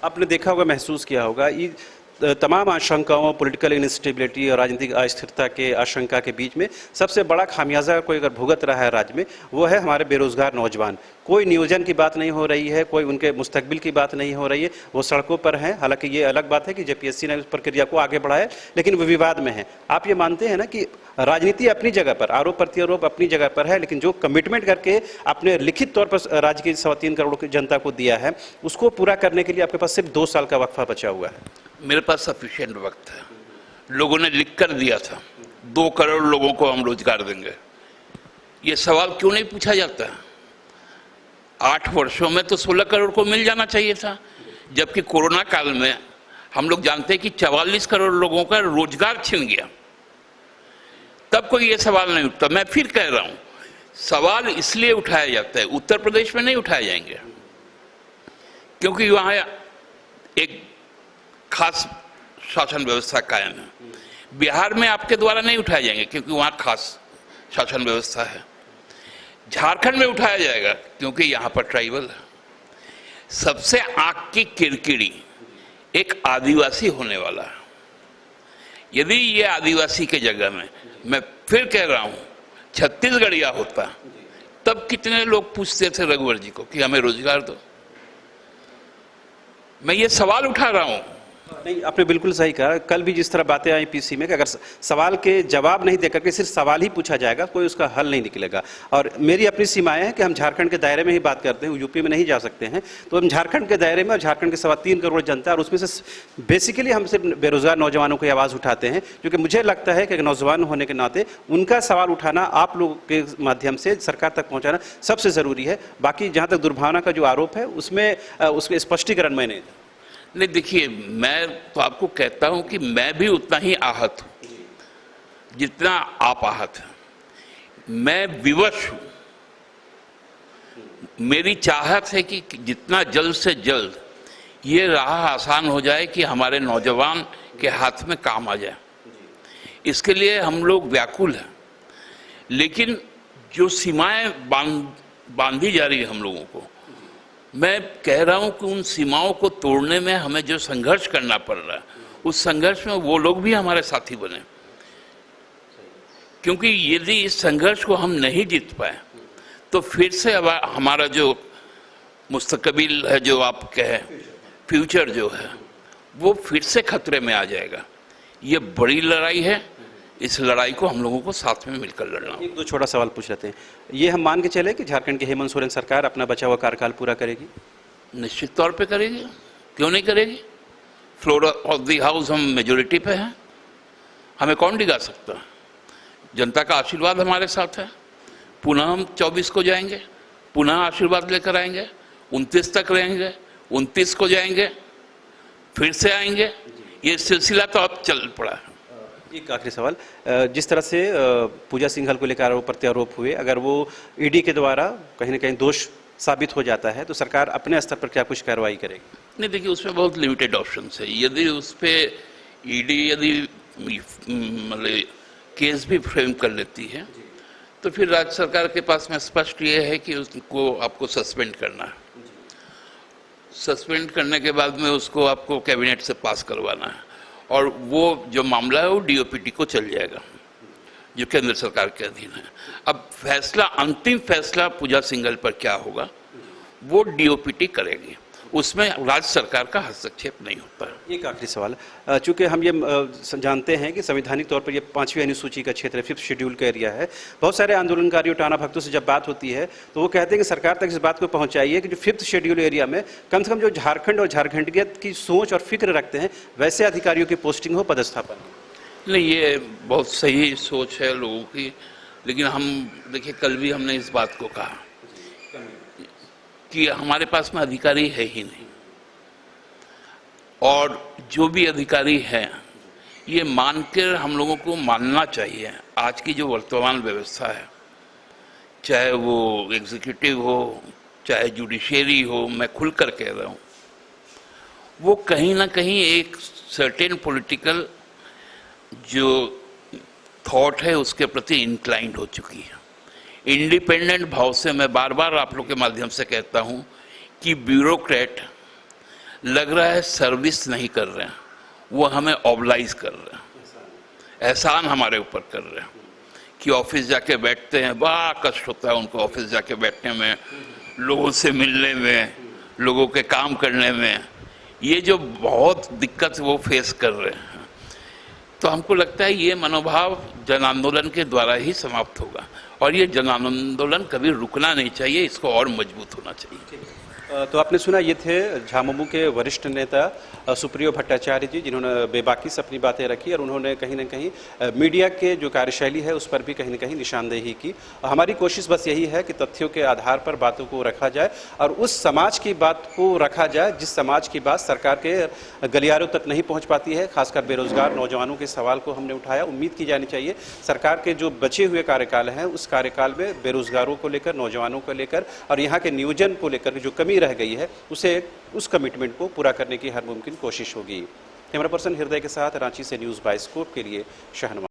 आपने देखा होगा, महसूस किया होगा, ये तमाम आशंकाओं, पॉलिटिकल इनस्टेबिलिटी और राजनीतिक अस्थिरता के आशंका के बीच में सबसे बड़ा खामियाजा कोई अगर भुगत रहा है राज्य में, वो है हमारे बेरोजगार नौजवान। कोई नियोजन की बात नहीं हो रही है, कोई उनके मुस्तकबिल की बात नहीं हो रही है, वो सड़कों पर हैं। हालांकि ये अलग बात है कि जेपीएससी ने उस प्रक्रिया को आगे बढ़ाया, लेकिन वो विवाद में है। आप ये मानते हैं ना कि राजनीति अपनी जगह पर, आरोप प्रत्यारोप अपनी जगह पर है, लेकिन जो कमिटमेंट करके आपने लिखित तौर पर राज्य की 3.25 करोड़ की जनता को दिया है, उसको पूरा करने के लिए आपके पास सिर्फ 2 साल का वक्फा बचा हुआ है। मेरे पास सफिशिएंट वक्त है। लोगों ने लिख कर दिया था 2 करोड़ लोगों को हम रोजगार देंगे। ये सवाल क्यों नहीं पूछा जाता? 8 वर्षों में तो 16 करोड़ को मिल जाना चाहिए था, जबकि कोरोना काल में हम लोग जानते हैं कि 44 करोड़ लोगों का रोजगार छिन गया। तब कोई ये सवाल नहीं उठता। मैं फिर कह रहा हूं, सवाल इसलिए उठाया जाता है, उत्तर प्रदेश में नहीं उठाए जाएंगे क्योंकि वहां एक खास शासन व्यवस्था कायम है। बिहार में आपके द्वारा नहीं उठाए जाएंगे क्योंकि वहां खास शासन व्यवस्था है। झारखंड में उठाया जाएगा क्योंकि यहां पर ट्राइबल है। सबसे आंख की किरकिरी एक आदिवासी होने वाला है। यदि ये आदिवासी के जगह में, मैं फिर कह रहा हूं, छत्तीसगढ़िया होता, तब कितने लोग पूछते थे रघुवर जी को कि हमें रोजगार दो। मैं ये सवाल उठा रहा हूं। नहीं, आपने बिल्कुल सही कहा। कल भी जिस तरह बातें आई पीसी में कि अगर सवाल के जवाब नहीं देकर के सिर्फ सवाल ही पूछा जाएगा, कोई उसका हल नहीं निकलेगा। और मेरी अपनी सीमाएं हैं कि हम झारखंड के दायरे में ही बात करते हैं, यूपी में नहीं जा सकते हैं, तो हम झारखंड के दायरे में, और झारखंड के 3.25 करोड़ जनता, और उसमें से बेसिकली हम सिर्फ बेरोजगार नौजवानों की आवाज़ उठाते हैं, क्योंकि मुझे लगता है कि नौजवान होने के नाते उनका सवाल उठाना, आप लोगों के माध्यम से सरकार तक पहुँचाना सबसे ज़रूरी है। बाकी जहाँ तक दुर्भावना का जो आरोप है, उसमें उसके स्पष्टीकरण मैं नहीं। नहीं, देखिए, मैं तो आपको कहता हूं कि मैं भी उतना ही आहत हूं जितना आप आहत हैं। मैं विवश हूं। मेरी चाहत है कि जितना जल्द से जल्द ये राह आसान हो जाए कि हमारे नौजवान के हाथ में काम आ जाए। इसके लिए हम लोग व्याकुल हैं, लेकिन जो सीमाएं बांधी जा रही है हम लोगों को, मैं कह रहा हूं कि उन सीमाओं को तोड़ने में हमें जो संघर्ष करना पड़ रहा है, उस संघर्ष में वो लोग भी हमारे साथी बने। क्योंकि यदि इस संघर्ष को हम नहीं जीत पाए तो फिर से अब हमारा जो मुस्तकबिल है, जो आप कहें फ्यूचर जो है, वो फिर से खतरे में आ जाएगा। ये बड़ी लड़ाई है। इस लड़ाई को हम लोगों को साथ में मिलकर लड़ना। 1-2 छोटा सवाल पूछ लेते हैं। ये हम मान के चले कि झारखंड के हेमंत सोरेन सरकार अपना बचा हुआ कार्यकाल पूरा करेगी? निश्चित तौर पे करेगी, क्यों नहीं करेगी। फ्लोर ऑफ द हाउस हम मेजोरिटी पे हैं, हमें कौन डिगा सकता। जनता का आशीर्वाद हमारे साथ है। पुनः हम 24 को जाएंगे, पुनः आशीर्वाद लेकर आएंगे, 29 तक रहेंगे, 29 को जाएंगे, फिर से आएंगे। ये सिलसिला तो अब चल पड़ा है। एक आखिरी सवाल, जिस तरह से पूजा सिंघल को लेकर आरोप प्रत्यारोप हुए, अगर वो ईडी के द्वारा कहीं ना कहीं दोष साबित हो जाता है, तो सरकार अपने स्तर पर क्या कुछ कार्रवाई करेगी? नहीं, देखिए, उसमें बहुत लिमिटेड ऑप्शन है। यदि उस पर ईडी यदि मतलब केस भी फ्रेम कर लेती है, तो फिर राज्य सरकार के पास में स्पष्ट ये है कि उसको आपको सस्पेंड करना है। सस्पेंड करने के बाद में उसको आपको कैबिनेट से पास करवाना है, और वो जो मामला है वो डीओपीटी को चल जाएगा, जो केंद्र सरकार के अधीन है। अब फैसला, अंतिम फैसला पूजा सिंघल पर क्या होगा, वो डीओपीटी करेगी। उसमें राज्य सरकार का हस्तक्षेप नहीं होता है। एक आखिरी सवाल, चूंकि हम ये जानते हैं कि संवैधानिक तौर पर ये 5वीं अनुसूची का क्षेत्र है, 5th शेड्यूल का एरिया है। बहुत सारे आंदोलनकारियों, टाना भक्तों से जब बात होती है तो वो कहते हैं कि सरकार तक इस बात को पहुंचाइए कि जो 5th शेड्यूल एरिया में कम से कम जो झारखंड और झारखंडियत की सोच और फिक्र रखते हैं, वैसे अधिकारियों की पोस्टिंग हो, पदस्थापन। नहीं, ये बहुत सही सोच है लोगों की, लेकिन हम देखिए, कल भी हमने इस बात को कहा कि हमारे पास में अधिकारी है ही नहीं, और जो भी अधिकारी हैं, ये मानकर हम लोगों को मानना चाहिए। आज की जो वर्तमान व्यवस्था है, चाहे वो एग्जीक्यूटिव हो, चाहे जुडिशरी हो, मैं खुलकर कह रहा हूँ, वो कहीं ना कहीं एक सर्टेन पॉलिटिकल जो थॉट है उसके प्रति इंक्लाइंड हो चुकी है। इंडिपेंडेंट भाव से मैं बार बार आप लोग के माध्यम से कहता हूं कि ब्यूरोक्रेट लग रहा है सर्विस नहीं कर रहे हैं, वो हमें ऑबलाइज कर रहे हैं, एहसान हमारे ऊपर कर रहे हैं कि ऑफिस जाके बैठते हैं, बड़ा कष्ट होता है उनको ऑफिस जाके बैठने में, लोगों से मिलने में, लोगों के काम करने में, ये जो बहुत दिक्कत वो फेस कर रहे हैं। तो हमको लगता है ये मनोभाव जन आंदोलन के द्वारा ही समाप्त होगा और ये जन आंदोलन कभी रुकना नहीं चाहिए, इसको और मजबूत होना चाहिए। तो आपने सुना, ये थे झामुमो के वरिष्ठ नेता सुप्रियो भट्टाचार्य जी, जिन्होंने बेबाकी से अपनी बातें रखी और उन्होंने कहीं ना कहीं मीडिया के जो कार्यशैली है उस पर भी कहीं ना कहीं निशानदेही की। हमारी कोशिश बस यही है कि तथ्यों के आधार पर बातों को रखा जाए और उस समाज की बात को रखा जाए जिस समाज की बात सरकार के गलियारों तक नहीं पहुंच पाती है। खासकर बेरोजगार नौजवानों के सवाल को हमने उठाया। उम्मीद की जानी चाहिए सरकार के जो बचे हुए कार्यकाल हैं उस कार्यकाल में बेरोजगारों को लेकर, नौजवानों को लेकर और यहाँ के नियोजन को लेकर जो कमी रह गई है उस कमिटमेंट को पूरा करने की हर मुमकिन कोशिश होगी। कैमरा पर्सन हृदय के साथ रांची से न्यूज़ बाइस्कोप के लिए शहनवाज।